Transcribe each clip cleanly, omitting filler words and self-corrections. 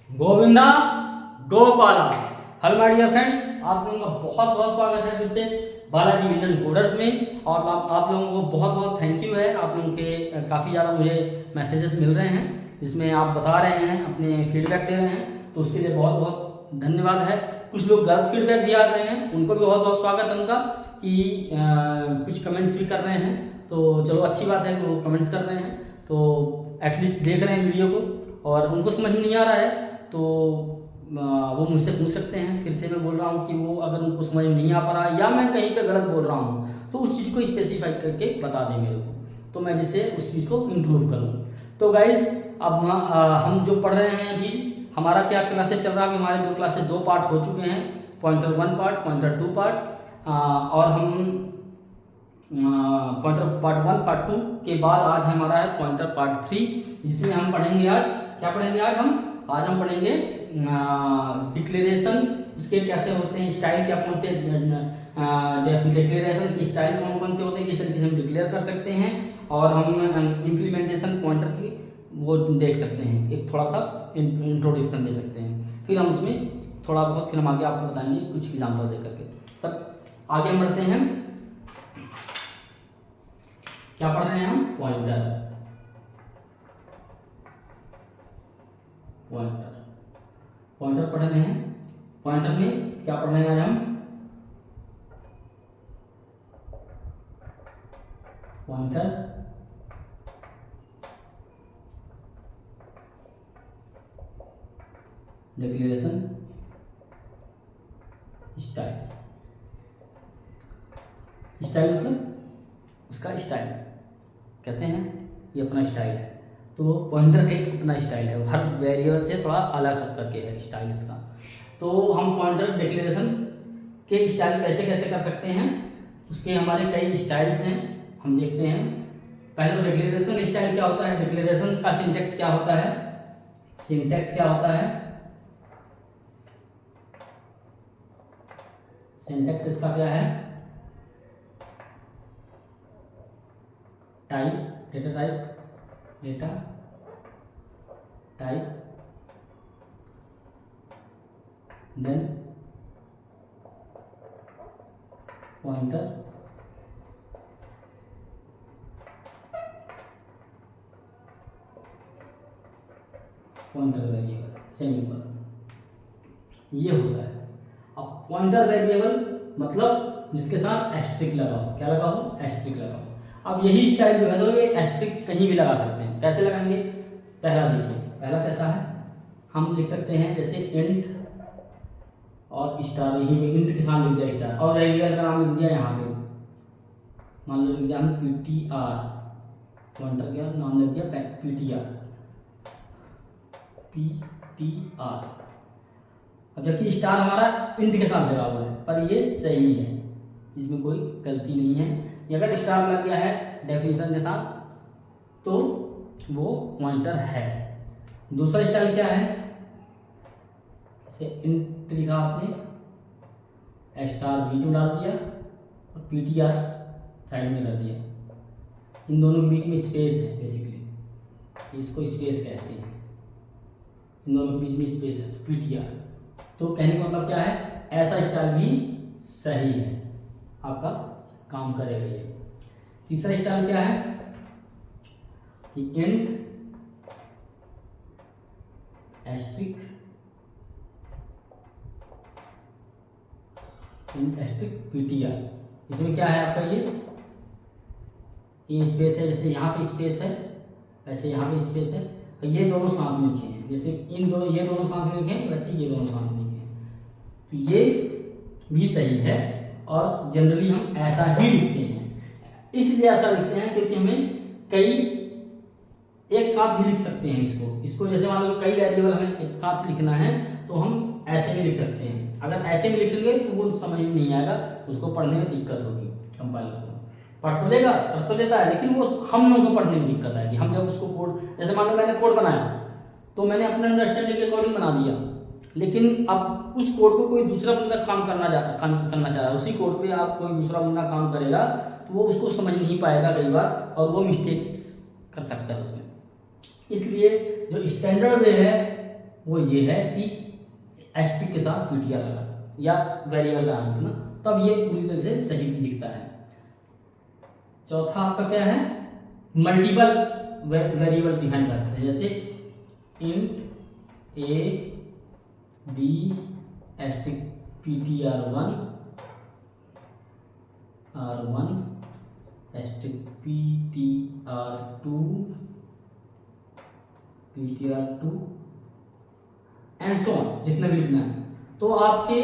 Govinda Gopala. Hello my dear friends, आप लोगों का बहुत बहुत स्वागत है फिर से बालाजी इंडियन कोडर्स में। और आप लोगों को बहुत बहुत थैंक यू है। आप लोगों के काफ़ी ज़्यादा मुझे मैसेजेस मिल रहे हैं जिसमें आप बता रहे हैं, अपने फीडबैक दे रहे हैं, तो उसके लिए बहुत बहुत धन्यवाद है। कुछ लोग गलत फीडबैक भी आ रहे हैं, उनको भी बहुत बहुत स्वागत है उनका कि कुछ कमेंट्स भी कर रहे हैं। तो चलो अच्छी बात है कि वो कमेंट्स कर रहे हैं, तो एटलीस्ट देख रहे हैं वीडियो को और उनको समझ में नहीं आ रहा है तो वो मुझसे पूछ सकते हैं। फिर से मैं बोल रहा हूँ कि वो अगर उनको समझ में नहीं आ पा रहा है या मैं कहीं पे गलत बोल रहा हूँ तो उस चीज़ को स्पेसिफाई करके बता दें मेरे को, तो मैं जिससे उस चीज़ को इम्प्रूव करूँ। तो गाइज अब हम जो पढ़ रहे हैं अभी, हमारा क्या क्लासेस चल रहा है। हमारे दो पार्ट हो चुके हैं, पॉइंटर 1 पार्ट, पॉइंटर 2 पार्ट, और हम पॉइंटर पार्ट 1 पार्ट 2 के बाद आज हमारा है पॉइंटर पार्ट 3, जिसमें हम पढ़ेंगे आज क्या पढ़ेंगे आज हम पढ़ेंगे डिक्लेरेशन, उसके कैसे होते हैं, स्टाइल क्या कौन से डिक्लेरेशन की स्टाइल कौन कौन से होते हैं, किस तरीके से हम डिक्लेयर कर सकते हैं, और हम इम्प्लीमेंटेशन पॉइंटर की वो देख सकते हैं, एक थोड़ा सा इंट्रोडक्शन दे सकते हैं। फिर हम उसमें थोड़ा बहुत फिर हम आगे आपको बताएंगे कुछ एग्जाम्पल दे करके। तब आगे हम बढ़ते हैं। क्या पढ़ रहे हैं हम? पॉइंटर पॉइंटर पढ़ रहे हैं। पॉइंटर में क्या पढ़ रहे हैं आज हम? Pointer declaration style. स्टाइल मतलब उसका स्टाइल कहते हैं, ये अपना स्टाइल है। तो पॉइंटर का एक अपना स्टाइल है, हर वेरिएबल से थोड़ा अलग करके है स्टाइल इसका। तो हम पॉइंटर डिक्लेरेशन के स्टाइल कैसे कैसे कर सकते हैं, उसके हमारे कई स्टाइल्स हैं, हम देखते हैं। पहले तो डिक्लेरेशन स्टाइल क्या होता है, डिक्लेरेशन का सिंटेक्स क्या होता है, सिंटेक्स क्या होता है, सिंटेक्स इसका क्या है, type, data type, then pointer, pointer variable, semicolon, ये होता है। अब पॉइंटर वेरिएबल मतलब जिसके साथ एस्ट्रिक लगा हो, क्या लगा हो, एस्ट्रिक लगा हो। अब यही स्टाइल जो है तो ये एस्ट्रिक कहीं भी लगा सकते हैं। कैसे लगाएंगे? पहला देखिए, पहला कैसा है, हम लिख सकते हैं जैसे इंट और स्टार, यहीं पे इंट के साथ लिख दिया स्टार, और वेरिएबल का नाम लिख दिया यहाँ पे, मान लो लिख दिया हम ptr, पॉइंटर का नाम लिख दिया ptr। अब जबकि स्टार हमारा इंट के साथ लगा हुआ है, पर ये सही है, इसमें कोई गलती नहीं है। ये अगर स्टार लग गया है डेफिनेशन के साथ तो वो पॉइंटर है। दूसरा स्टाइल क्या है, जैसे इंट लिखा आपने, स्टार बीच में डाल दिया और ptr साइड में कर दिया, इन दोनों के बीच में स्पेस है, बेसिकली इसको स्पेस कहते हैं, इन दोनों के बीच में स्पेस है ptr। तो कहने का मतलब क्या है, ऐसा स्टाइल भी सही है, आपका काम करेगा ये। तीसरा स्टाइल क्या है कि इंट एस्ट्रिक ptr। इसमें क्या है आपका, ये स्पेस है, जैसे यहाँ पे स्पेस है वैसे यहाँ पे स्पेस है, और ये दोनों साथ में लिखे हैं, जैसे ये दोनों साथ में लिखे हैं वैसे ये दोनों साथ में लिखे हैं, तो ये भी सही है। और जनरली हम ऐसा ही लिखते हैं, इसलिए ऐसा लिखते हैं क्योंकि हमें कई एक साथ भी लिख सकते हैं इसको जैसे मान लो कई वेरिएबल हमें एक साथ लिखना है तो हम ऐसे भी लिख सकते हैं। अगर ऐसे भी लिखेंगे तो वो समझ में नहीं आएगा, उसको पढ़ने में दिक्कत होगी। कंपाइलर को पढ़ तो लेगा, कर तो लेता है, लेकिन वो हम लोगों को पढ़ने में दिक्कत आएगी। हम जब उसको कोड, जैसे मान लो मैंने कोड बनाया तो मैंने अपने अंडरस्टैंडिंग के अकॉर्डिंग बना दिया, लेकिन अब उस कोड को कोई दूसरा बंदा काम करना चाह रहा है, उसी कोड पे आप कोई दूसरा बंदा काम करेगा तो वो उसको समझ नहीं पाएगा कई बार, और वो मिस्टेक्स कर सकता है उसमें। इसलिए जो स्टैंडर्ड वे है वो ये है कि एस्ट्रिक के साथ पीटीआर लगा या वेरिएबल लगा ना, तब ये पूरी तरह से सही दिखता है। चौथा आपका क्या है, मल्टीपल वेरिएबल डिफाइन कर सकते हैं, जैसे int a b asterisk ptr1 r1 asterisk ptr2 ptr2 and so on, जितना भी लिखना है। तो आपके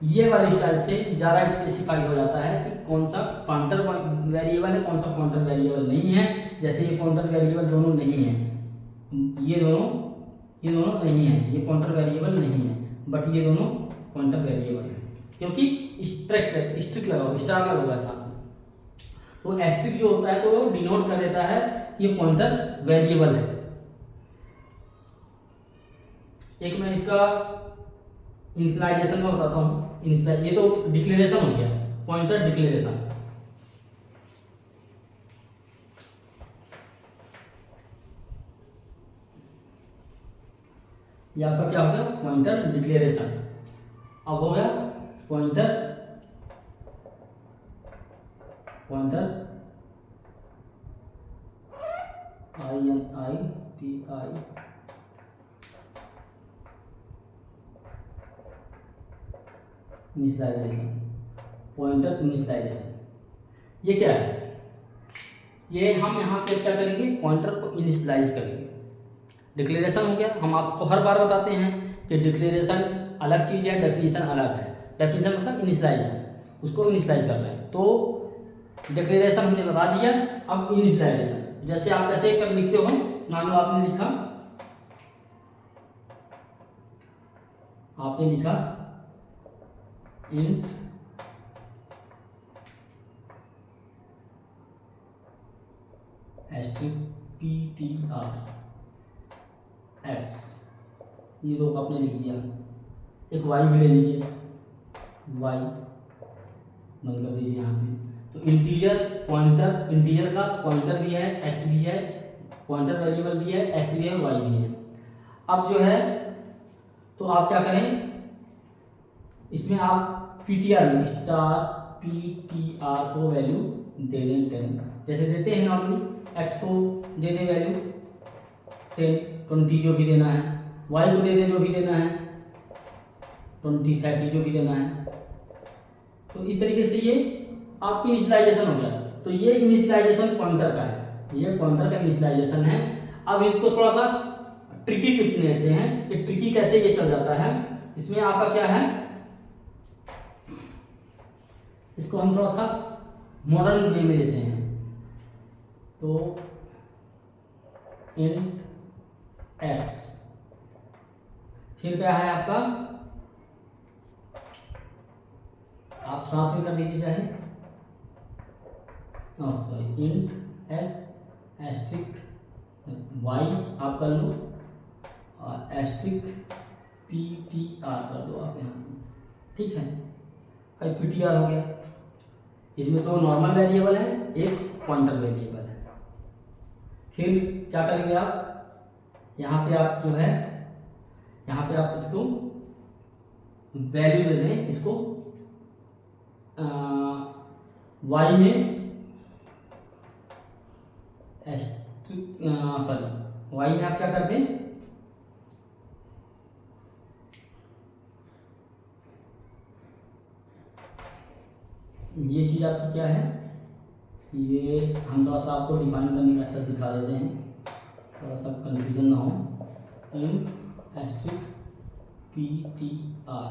ये वाली स्टाइल से ज़्यादा स्पेसिफाई हो जाता है कि कौन सा पॉइंटर वेरिएबल है, कौन सा पॉइंटर वेरिएबल नहीं है। जैसे ये पॉइंटर वेरिएबल दोनों नहीं है, ये दोनों नहीं है, ये पॉइंटर वेरिएबल नहीं है, बट ये दोनों पॉइंटर वेरिएबल है, क्योंकि स्ट्रिक लगा स्टार लगा हुआ है साथ में। तो एस्ट्रिक जो होता है तो वो डिनोट कर देता है कि ये पॉइंटर वेरिएबल है। एक मैं इसका इनिशियलाइजेशन में बताता हूँ। ये तो डिक्लेरेशन हो गया, पॉइंटर डिक्लेरेशन। ये आपका क्या हो गया, पॉइंटर डिक्लेरेशन। अब हो गया पॉइंटर इनिशियलाइजेशन, पॉइंटर इनिशियलाइजेशन। ये क्या है, ये हम यहाँ पे क्या करेंगे, पॉइंटर को इनिशियलाइज करेंगे। डिक्लेरेशन हो गया, हम आपको हर बार बताते हैं कि डिक्लेरेशन अलग चीज़ है, डेफिनेशन अलग है। डेफिनेशन मतलब इनिशियलाइजेशन, उसको इनिशियलाइज कर रहे हैं। तो डिक्लेरेशन हमने बता दिया, अब इनिशियलाइजेशन जैसे आप कैसे कर लिखते हो, मान लो आपने लिखा इंट एस्ट्रिक ptr x, ये दो आपने लिख दिया। एक y भी ले लीजिए, y बंद कर दीजिए यहाँ पे। तो इंटीजर पॉइंटर, इंटीजर का पॉइंटर भी है, x भी है, पॉइंटर वेरिएबल भी है, x भी है, y भी है। अब जो है तो आप क्या करें, इसमें आप ptr में स्टार ptr को वैल्यू दे दें 10, जैसे देते हैं नॉर्मली। x को दे दें वैल्यू 10, 20 जो भी देना है, y को दे दें जो भी देना है 20, 30 जो भी देना है। तो इस तरीके से ये आपकी इनिशियलाइजेशन हो गया। तो ये इनिशियलाइजेशन पॉइंटर का है, ये पॉइंटर का इनिशियलाइजेशन है। अब इसको थोड़ा सा ट्रिकी लेते हैं कि ट्रिकी कैसे ये चल जाता है। इसमें आपका क्या है, इसको हम थोड़ा सा मॉडर्न वे में लेते हैं। तो इंट x, फिर क्या है आपका, आप साथ में कर दीजिए चाहे, sorry, int x asterisk y आप कर लो, और एस्ट्रिक ptr कर दो आप यहाँ पे, ठीक है। भाई ptr हो गया, इसमें दो नॉर्मल वेरिएबल है, एक पॉइंटर वेरिएबल है। फिर क्या करेंगे आप, यहाँ पे आप जो है, यहाँ पे आप इसको वैल्यू दे दें, इसको y में सॉरी y में आप क्या करते हैं, ये चीज़ आपकी क्या है, ये हम थोड़ा सा आपको डिफाइन करने का अच्छा दिखा देते हैं, थोड़ा सा कंफ्यूजन ना हो। इंट एस्ट्रिक ptr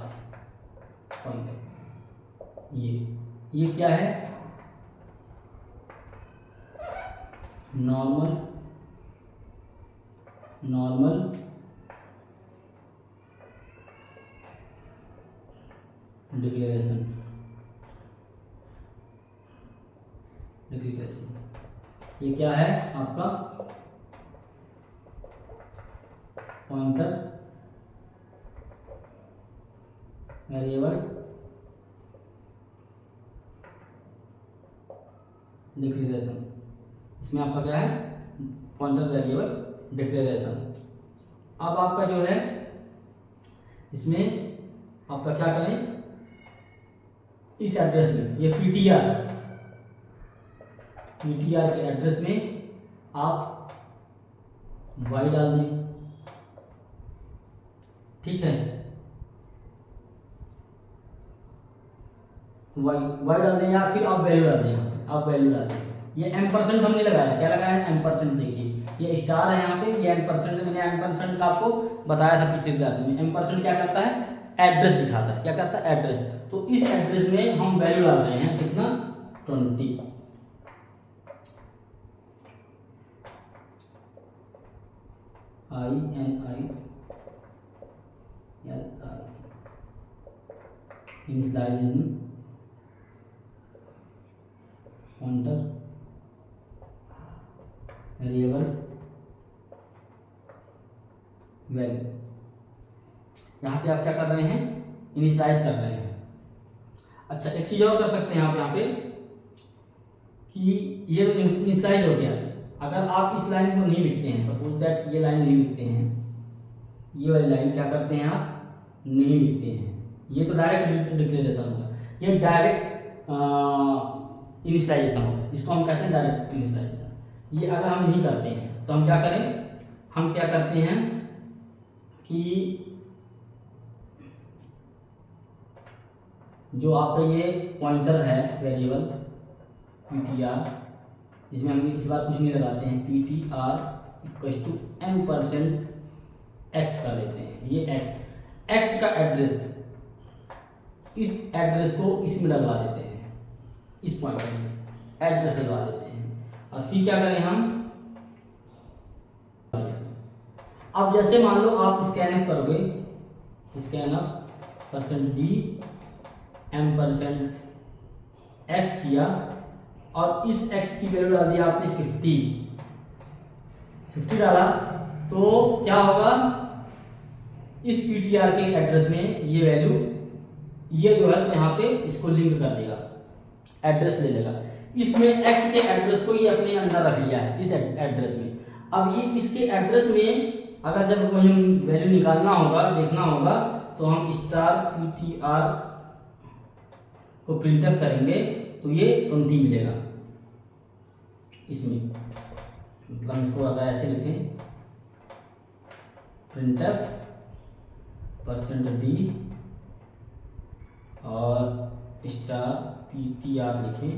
पॉइंटर, ये क्या है, नॉर्मल डिक्लेरेशन, ये क्या है आपका, पॉइंटर वेरिएबल डिक्लेरेशन। इसमें आपका क्या है, पॉइंटर वेरिएबल डिक्लेरेशन। अब आपका जो है इसमें आपका क्या करें, इस एड्रेस में ये पीटीआर के एड्रेस में आप y डाल दें, ठीक है, y डाल दें या फिर आप वैल्यू डाल दें। यहाँ पे आप वैल्यू डाल दें। ये M% हमने लगाया, क्या लगाया है, M%। देखिए ये स्टार है यहाँ पे, ये M%, मैंने M% का आपको बताया था पिछले क्लास में। M% क्या करता है, एड्रेस दिखाता है। क्या करता है, एड्रेस। तो इस एड्रेस में हम वैल्यू डाल रहे हैं, कितना, 20। Initialisation pointer variable value. यहाँ पे आप क्या कर रहे हैं, इनिशियलाइज कर रहे हैं। अच्छा, एक चीज और कर सकते हैं आप यहाँ पे कि ये इनिशियलाइज हो गया। अगर आप इस लाइन को नहीं लिखते हैं, सपोज दैट ये लाइन नहीं लिखते हैं, ये वाली लाइन क्या करते हैं आप, नहीं लिखते हैं, ये तो डायरेक्ट डिक्लेरेशन होगा, ये डायरेक्ट इनिशियलाइजेशन होगा, इसको हम कहते हैं डायरेक्ट इनिशियलाइजेशन। ये अगर हम नहीं करते हैं तो हम क्या करें, हम क्या करते हैं कि जो आपका ये पॉइंटर है वेरिएबल ptr, इसमें हम इस बार कुछ नहीं लगाते हैं, ptr = m% x कर लेते हैं। ये x का एड्रेस, इस एड्रेस को इसमें लगवा देते हैं, इस पॉइंटर में एड्रेस लगवा देते हैं। और फिर क्या करें हम, अब जैसे मान लो आप स्कैन करोगे, स्कैनअप %d m% x किया और इस x की वैल्यू डाल दिया आपने 50 डाला, तो क्या होगा, इस ptr के एड्रेस में ये वैल्यू, ये जो है तो यहाँ पे इसको लिंक कर देगा, एड्रेस ले लेगा। इसमें x के एड्रेस को ये अपने अंदर रख लिया है इस एड्रेस में। अब ये इसके एड्रेस में अगर जब कोई हम वैल्यू निकालना होगा, देखना होगा, तो हम $ptr को प्रिंटफ करेंगे तो ये 20 मिलेगा इसमें। मतलब इसको अगर ऐसे लिखें, printf %d और $ptr लिखें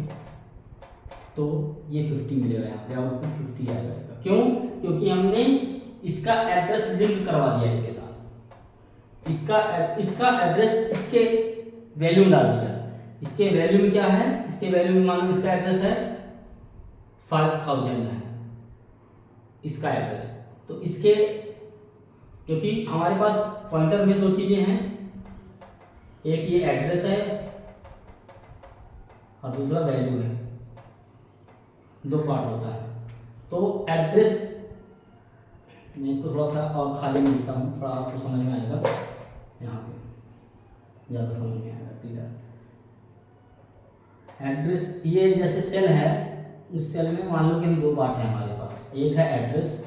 तो ये 50 मिलेगा, यहाँ पे आउटपुट 50 आएगा इसका। क्यों, क्योंकि हमने इसका एड्रेस लिंक करवा दिया इसके साथ, इसका एड्रेस इसके वैल्यू डाल दिया। इसके वैल्यू में क्या है, इसके वैल्यू में मान लो इसका एड्रेस है 5000 है इसका एड्रेस। तो इसके, क्योंकि हमारे पास पॉइंटर में दो चीजें हैं, एक ये एड्रेस है और दूसरा वैल्यू है, दो पार्ट होता है। तो एड्रेस, मैं इसको थोड़ा सा और खाली में लिखता हूँ, थोड़ा आपको समझ में आएगा, यहाँ पे ज़्यादा समझ में आएगा क्लियर। एड्रेस, ये जैसे सेल है, उस सेल में मान लो कि दो पार्ट है हमारे पास, एक है एड्रेस,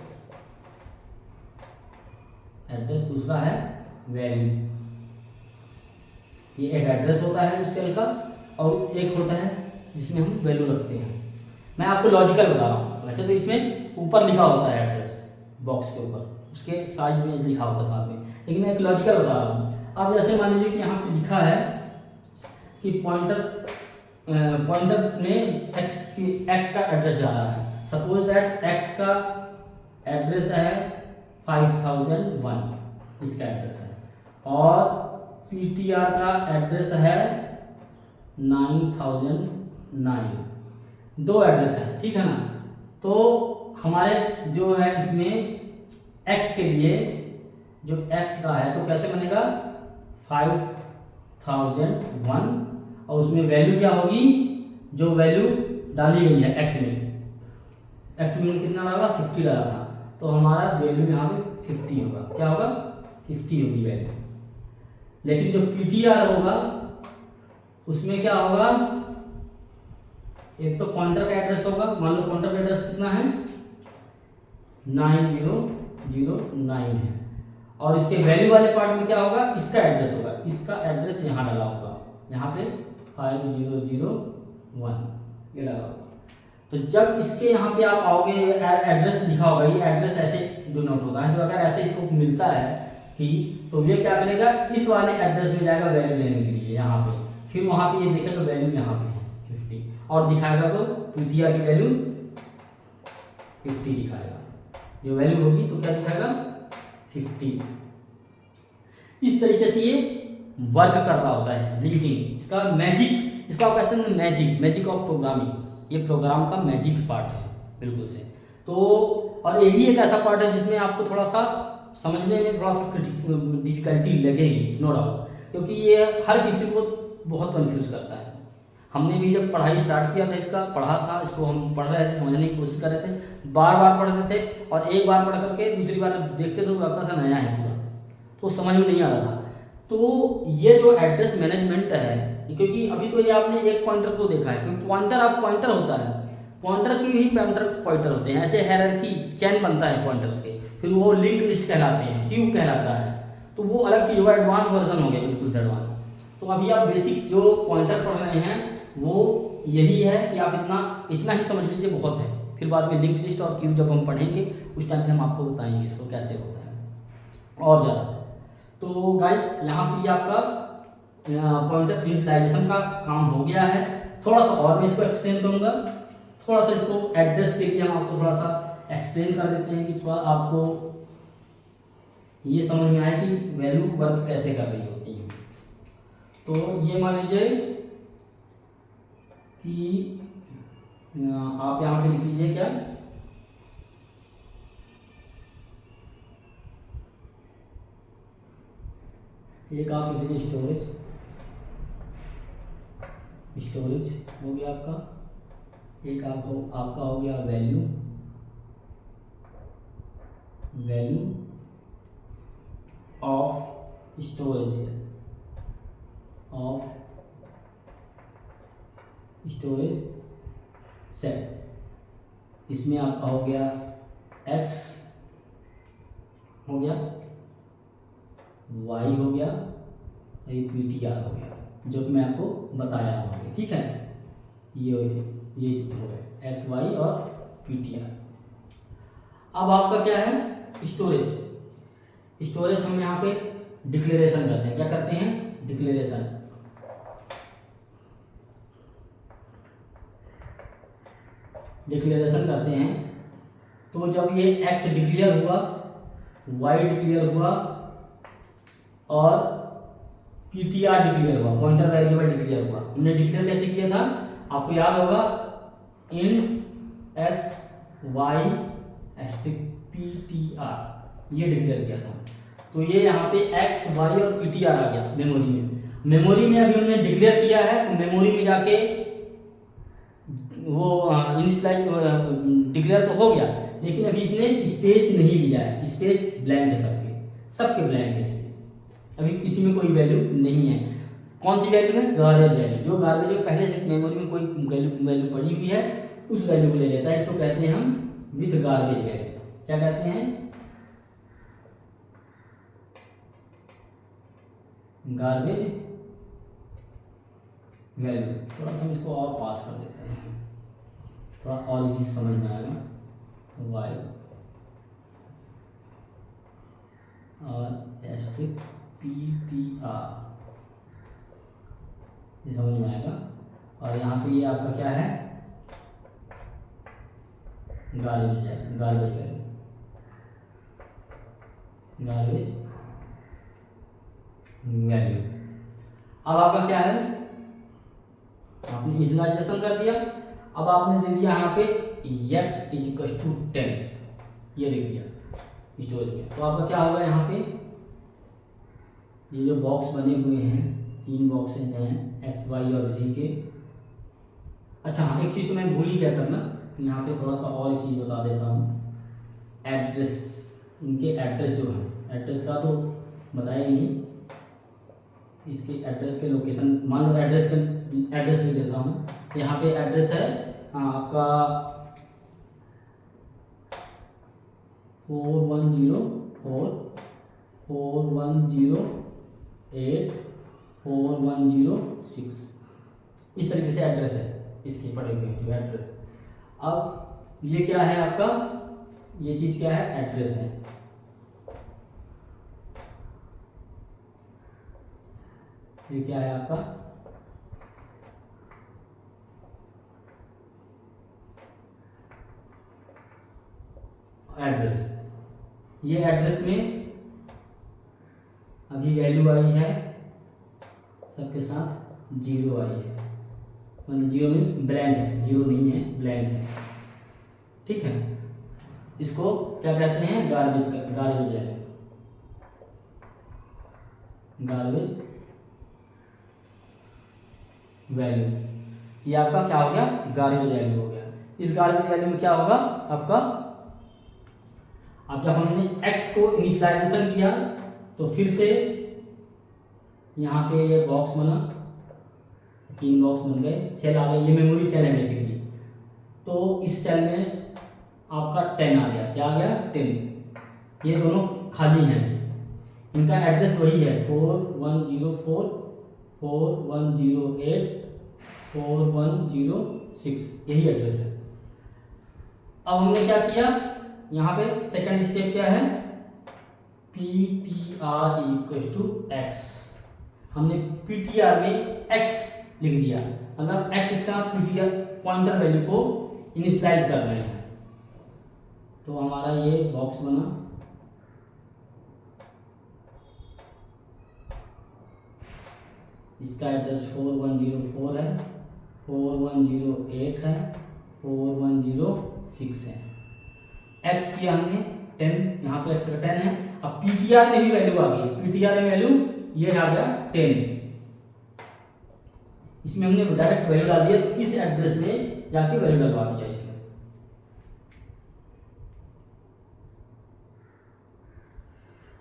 दूसरा है वैल्यू। ये एक एड्रेस होता है उस सेल का और एक होता है जिसमें हम वैल्यू रखते हैं। मैं आपको लॉजिकल बता रहा हूँ, वैसे तो इसमें ऊपर लिखा होता है एड्रेस बॉक्स के ऊपर, उसके साइज में लिखा होता है साथ में, लेकिन मैं एक लॉजिकल बता रहा हूँ। अब जैसे मान लीजिए कि यहाँ पे लिखा है कि पॉइंटर में x का एड्रेस जा रहा है। सपोज दैट x का एड्रेस है 5001, इसका एड्रेस है, और ptr का एड्रेस है 9009, दो एड्रेस है, ठीक है ना। तो हमारे जो है इसमें x के लिए जो x का है तो कैसे बनेगा, 5001, और उसमें वैल्यू क्या होगी, जो वैल्यू डाली गई है x में कितना डाला, 50 डाला था, तो हमारा वैल्यू यहाँ पे 50 होगा। क्या होगा, 50 होगी वैल्यू। लेकिन जो ptr होगा उसमें क्या होगा, एक तो पॉइंटर का एड्रेस होगा, मान लो पॉइंटर का एड्रेस कितना है, 9009 है, और इसके वैल्यू वाले पार्ट में क्या होगा, इसका एड्रेस होगा, इसका एड्रेस यहाँ डाला होगा, यहाँ पे 5001 ये डाला होगा। तो जब इसके यहाँ पे आप आओगे, एड्रेस लिखा होगा, ये एड्रेस ऐसे डिनोट होता है। तो अगर ऐसे इसको मिलता है कि, तो ये क्या करेगा, इस वाले एड्रेस में जाएगा वैल्यू लेने के लिए यहाँ पे, फिर वहाँ पे ये देखेगा वैल्यू यहाँ पे है 50 और दिखाएगा, तो पीटीआर की वैल्यू 50 दिखाएगा, जो वैल्यू होगी तो क्या दिखाएगा 50। इस तरीके से ये वर्क करता होता है लिंकिंग, इसका मैजिक, इसको आप कहते हैं मैजिक ऑफ प्रोग्रामिंग, ये प्रोग्राम का मैजिक पार्ट है बिल्कुल से। तो और यही एक ऐसा पार्ट है जिसमें आपको थोड़ा सा समझने में थोड़ा सा डिफिकल्टी लगेगी, नो डाउट, क्योंकि ये हर किसी को बहुत कंफ्यूज करता है। हमने भी जब पढ़ाई स्टार्ट किया था, इसका पढ़ा था, इसको हम पढ़ रहे थे, समझने की कोशिश कर रहे थे, बार बार पढ़ते थे, और एक बार पढ़ करके दूसरी बार जब देखते थे तो लगता था नया है पूरा, तो समझ में नहीं आ रहा था। तो ये जो एड्रेस मैनेजमेंट है, क्योंकि अभी तो ये आपने एक पॉइंटर को देखा है, क्योंकि पॉइंटर होता है, पॉइंटर के ही पॉइंटर होते हैं, ऐसे हायरार्की चेन बनता है पॉइंटर्स के, फिर वो लिंक लिस्ट कहलाते हैं, क्यू कहलाता है, तो वो अलग से एडवांस वर्जन हो गया, बिल्कुल से एडवांस। तो अभी आप बेसिक जो पॉइंटर पढ़ रहे हैं वो यही है कि आप इतना ही समझ लीजिए, बहुत है। फिर बाद में लिंक लिस्ट और क्यू जब हम पढ़ेंगे उस टाइम पे हम आपको बताएंगे इसको कैसे होता है और ज़्यादा। तो गाइस यहाँ पे आपका पॉइंटर इनिशियलाइजेशन का काम हो गया है। थोड़ा सा और मैं इसको एक्सप्लेन करूँगा, थोड़ा सा इसको एड्रेस के लिए हम आपको थोड़ा सा एक्सप्लेन कर देते हैं कि थोड़ा आपको ये समझ में आए कि वैल्यू वर्क कैसे कर रही होती है। तो ये मान लीजिए कि आप यहाँ पे लिख लीजिए क्या, एक आप लिख लीजिए स्टोरेज हो गया आपका, एक आपका हो गया वैल्यू ऑफ स्टोरेज सेट, इसमें आपका हो गया x हो गया, y हो गया, PTR हो गया, जो कि मैं आपको बताया हूँ, ठीक है। ये हो गया x y और PTR। अब आपका क्या है स्टोरेज हम यहाँ पे डिक्लेरेशन करते हैं, क्या करते हैं डिक्लेरेशन। करते हैं, तो जब ये x डिक्लेयर हुआ, y डिक्लेयर हुआ और PTR डिक्लेयर हुआ, पॉइंटर वेरिएबल डिक्लेयर हुआ। हमने डिक्लेयर कैसे किया था, आपको याद होगा, int x y PTR, ये डिक्लेयर किया था। तो ये यहाँ पे x y और PTR आ गया मेमोरी में अभी हमने डिक्लेयर किया है, तो मेमोरी में जाके वो इनिशियलाइज डिक्लेयर तो हो गया, लेकिन अभी इसने स्पेस नहीं लिया है, स्पेस ब्लैंक है, सबके ब्लैंक है स्पेस, अभी किसी में कोई वैल्यू नहीं है। कौन सी वैल्यू है, गार्बेज वैल्यू, जो गार्बेज पहले से मेमोरी में कोई वैल्यू पड़ी हुई है उस वैल्यू को ले लेता है, इसको कहते हैं हम विथ गार्बेज वैल्यू। क्या कहते हैं, गार्बेज वैल्यू। थोड़ा सा इसको और पास कर देते हैं, थोड़ा और इजी समझ में आएगा। y और PTR ये समझ में आएगा। और यहाँ पे ये आपका क्या है, गार्बेज वैल्यू, अब आपका क्या है, आपने इनिशियलाइजेशन कर दिया, अब आपने दे दिया यहाँ पे x = 10, ये लिख दिया स्टोरेज में। तो आपका क्या होगा, यहाँ पे ये जो बॉक्स बने हुए हैं, 3 बॉक्सेज हैं x y और z के। अच्छा हाँ, एक चीज़ तो मैं भूल ही गया करना, यहाँ पे थोड़ा सा और एक चीज़ बता देता हूँ, एड्रेस, इनके एड्रेस जो है, एड्रेस का तो बताया ही नहीं, इसके एड्रेस के लोकेशन, मान लो एड्रेस लिख देता हूँ। यहाँ पे एड्रेस है आपका 4104 4108 4106, इस तरीके से एड्रेस है इसके पड़े हुए जो एड्रेस। अब ये क्या है आपका, ये चीज क्या है, एड्रेस है। ये क्या है आपका एड्रेस। ये एड्रेस में अभी वैल्यू आई है सबके साथ 0 आई है, मतलब 0 मीन्स ब्लैंक है, 0 नहीं है, ब्लैंक है, ठीक है। इसको क्या कहते हैं, गार्बेज वैल्यू, गार्बेज वैल्यू। ये आपका क्या हो गया, गार्बेज वैल्यू हो गया। इस गार्बेज वैल्यू में क्या होगा आपका, अब जब हमने x को इनिशियलाइजेशन किया तो फिर से यहाँ पे ये बॉक्स बना, 3 बॉक्स बन गए, सेल आ गए, ये मेमोरी सेल है बेसिकली। तो इस सेल में आपका 10 आ गया, क्या आ गया 10। ये दोनों खाली हैं, इनका एड्रेस वही है 4104 4108 4106, यही एड्रेस है। अब हमने क्या किया, यहाँ पे सेकंड स्टेप क्या है, PTR = x। हमने PTR में x लिख दिया, मतलब x के साथ PTR पॉइंटर वैल्यू को इनिशियलाइज कर रहे हैं। तो हमारा ये बॉक्स बना, इसका एड्रेस 4104 है, 4108 है, 4106 है। x किया हमने 10, यहाँ पे x का 10 है। अब PTR में भी वैल्यू आ गई, PTR में वैल्यू ये आ गया 10, इसमें हमने डायरेक्ट वैल्यू डाल दिया, तो इस एड्रेस में जाके वैल्यू डलवा दिया इसमें।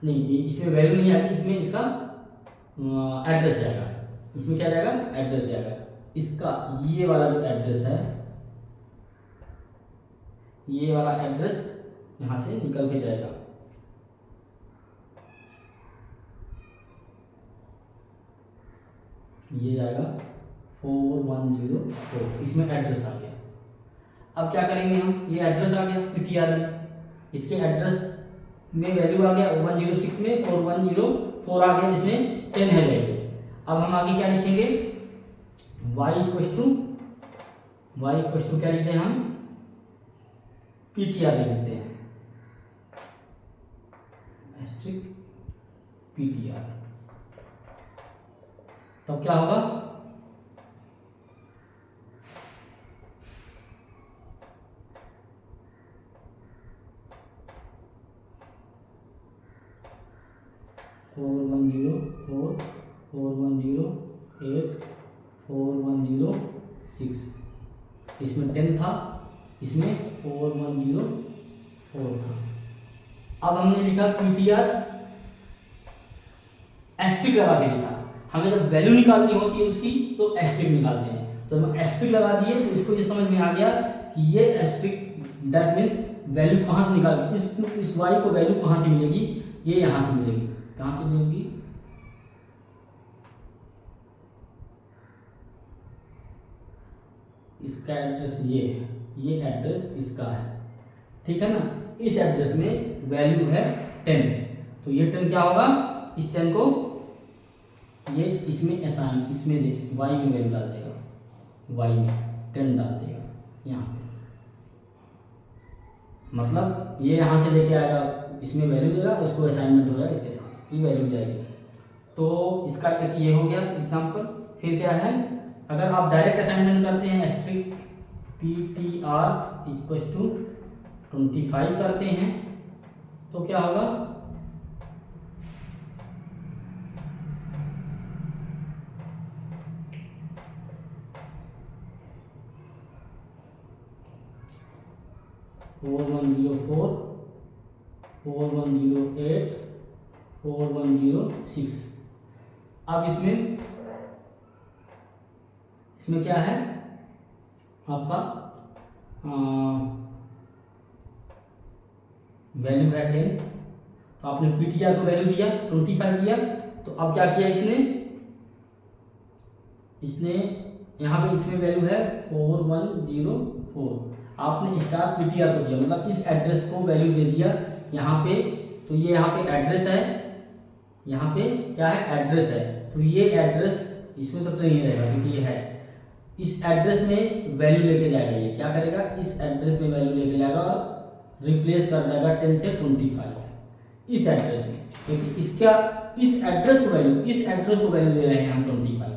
नहीं, इसमें वैल्यू नहीं आएगी, इसमें इसका एड्रेस जाएगा, इसमें क्या जाएगा, एड्रेस जाएगा। इसका ये वाला जो एड्रेस है, ये वाला एड्रेस यहां से निकल के जाएगा, ये जाएगा 4104, इसमें एड्रेस आ गया। अब क्या करेंगे हम, ये एड्रेस आ गया PTR में, इसके एड्रेस में वैल्यू आ गया 106 में 4104 आ गया, जिसमें 10 है वैल्यू। अब हम आगे क्या लिखेंगे, y इक्वल क्या लिखते हैं हम, PTR लिखते हैं, PTR। तब क्या होगा, फोर वन जीरो 4108 4106, इसमें 10 था, इसमें 4104 था। अब हमने लिखा PTR, एस्ट्रिक लगा के लिखा। हमें जब वैल्यू निकालनी होती है उसकी तो एस्ट्रिक निकालते हैं, तो हम एस्ट्रिक लगा दिए, तो इसको ये समझ में आ गया कि ये एस्ट्रिक दैट मीन्स वैल्यू कहाँ से निकाल, इस y को वैल्यू कहाँ से मिलेगी, ये यहाँ से मिलेगी। कहाँ से मिलेगी, इसका एड्रेस ये है, ये एड्रेस इसका है, ठीक है ना। इस एड्रेस में वैल्यू है 10, तो ये 10 क्या होगा, इस 10 को ये इसमें असाइन, इसमें दे y में वैल्यू डाल देगा, y में 10 डाल देगा यहाँ पे, मतलब ये यहाँ से लेके आएगा, इसमें वैल्यू देगा, इसको असाइनमेंट हो जाएगा, इसके साथ ये वैल्यू जाएगी। तो इसका एक ये हो गया एग्जाम्पल। फिर क्या है, अगर आप डायरेक्ट असाइनमेंट करते हैं, एस्ट्रिक PTR = 25 करते हैं, तो क्या होगा, फोर 4104 4108 4106। अब इसमें क्या है आपका वैल्यू है 10, तो तो आपने PTR को वैल्यू दिया 25 दिया, तो अब क्या किया इसने यहाँ पे इसमें वैल्यू है 4104, आपने स्टार PTR को दिया, मतलब इस एड्रेस को वैल्यू दे दिया यहाँ पे। तो ये यहाँ पे एड्रेस है, यहाँ पे क्या है एड्रेस है, तो ये एड्रेस इसमें तो नहीं रहेगा क्योंकि ये है, इस एड्रेस में वैल्यू लेके जाएगा, ये क्या करेगा इस एड्रेस में वैल्यू लेके जाएगा और रिप्लेस कर देगा 10 से 25 इस एड्रेस में, क्योंकि इसका इस एड्रेस को वैल्यू दे रहे हैं हम 25,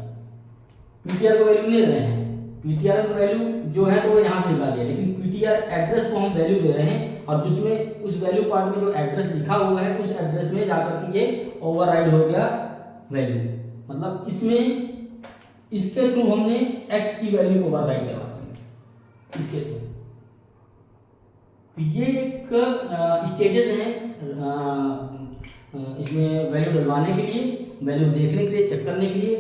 PTR को वैल्यू नहीं दे रहे हैं। PTR को वैल्यू जो है तो वो यहाँ से निकाल लिया, लेकिन PTR एड्रेस को हम वैल्यू दे रहे हैं, और जिसमें उस वैल्यू पार्ट में जो एड्रेस लिखा हुआ है उस एड्रेस में जाकर के ये ओवरराइड हो गया वैल्यू, मतलब इसमें इसके थ्रू हमने x की वैल्यू को ओवरराइड करवा दी इसके थ्रू। तो ये एक स्टेजेस हैं इसमें वैल्यू डलवाने के लिए, वैल्यू देखने के लिए, चेक करने के लिए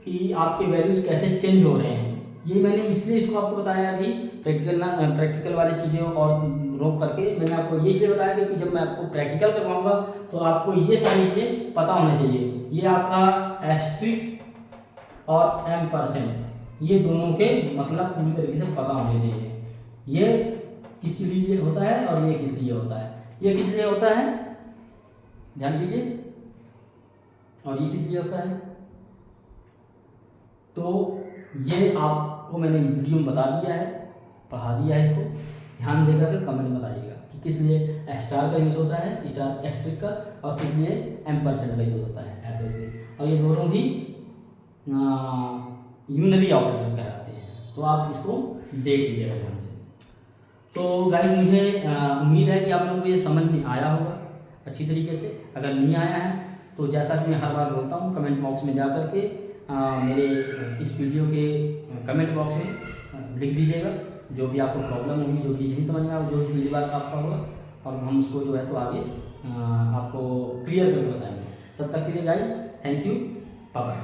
कि आपके वैल्यूज कैसे चेंज हो रहे हैं। ये मैंने इसलिए इसको आपको बताया अभी प्रैक्टिकल वाली चीज़ें और रोक करके मैंने आपको ये इसलिए बताया क्योंकि जब मैं आपको प्रैक्टिकल करवाऊंगा तो आपको ये सारी चीज़ें पता होनी चाहिए। ये आपका एस्ट्रिक और एम्परसेंट ये दोनों के मतलब पूरी तरीके से पता होने चाहिए। ये किस लिए होता है और ये किस लिए होता है, ये किस लिए होता है ध्यान दीजिए, और ये किस लिए होता है। तो ये आपको मैंने वीडियो में बता दिया है, पढ़ा दिया है, इसको ध्यान देकर के कमेंट में बताइएगा कि किस लिए स्टार का यूज़ होता है, स्टार एस्ट्रिक का, और किस लिए एम्परसेंट का यूज़ होता है एड्रेस के, और ये दोनों भी यूनरी ऑपरेटर कहलाते हैं। तो आप इसको देख लीजिएगा ध्यान से। तो गाइस मुझे उम्मीद है कि आप लोगों को ये समझ में आया होगा अच्छी तरीके से। अगर नहीं आया है तो जैसा कि मैं हर बार बोलता हूँ, कमेंट बॉक्स में जा कर के मेरे इस वीडियो के कमेंट बॉक्स में लिख दीजिएगा जो भी आपको प्रॉब्लम होगी, जो भी नहीं समझ में आए, जो भी फीडबैक आपका होगा, और हम उसको जो है तो आगे आपको क्लियर करके बताएंगे। तब तक के लिए guys thank you, bye bye.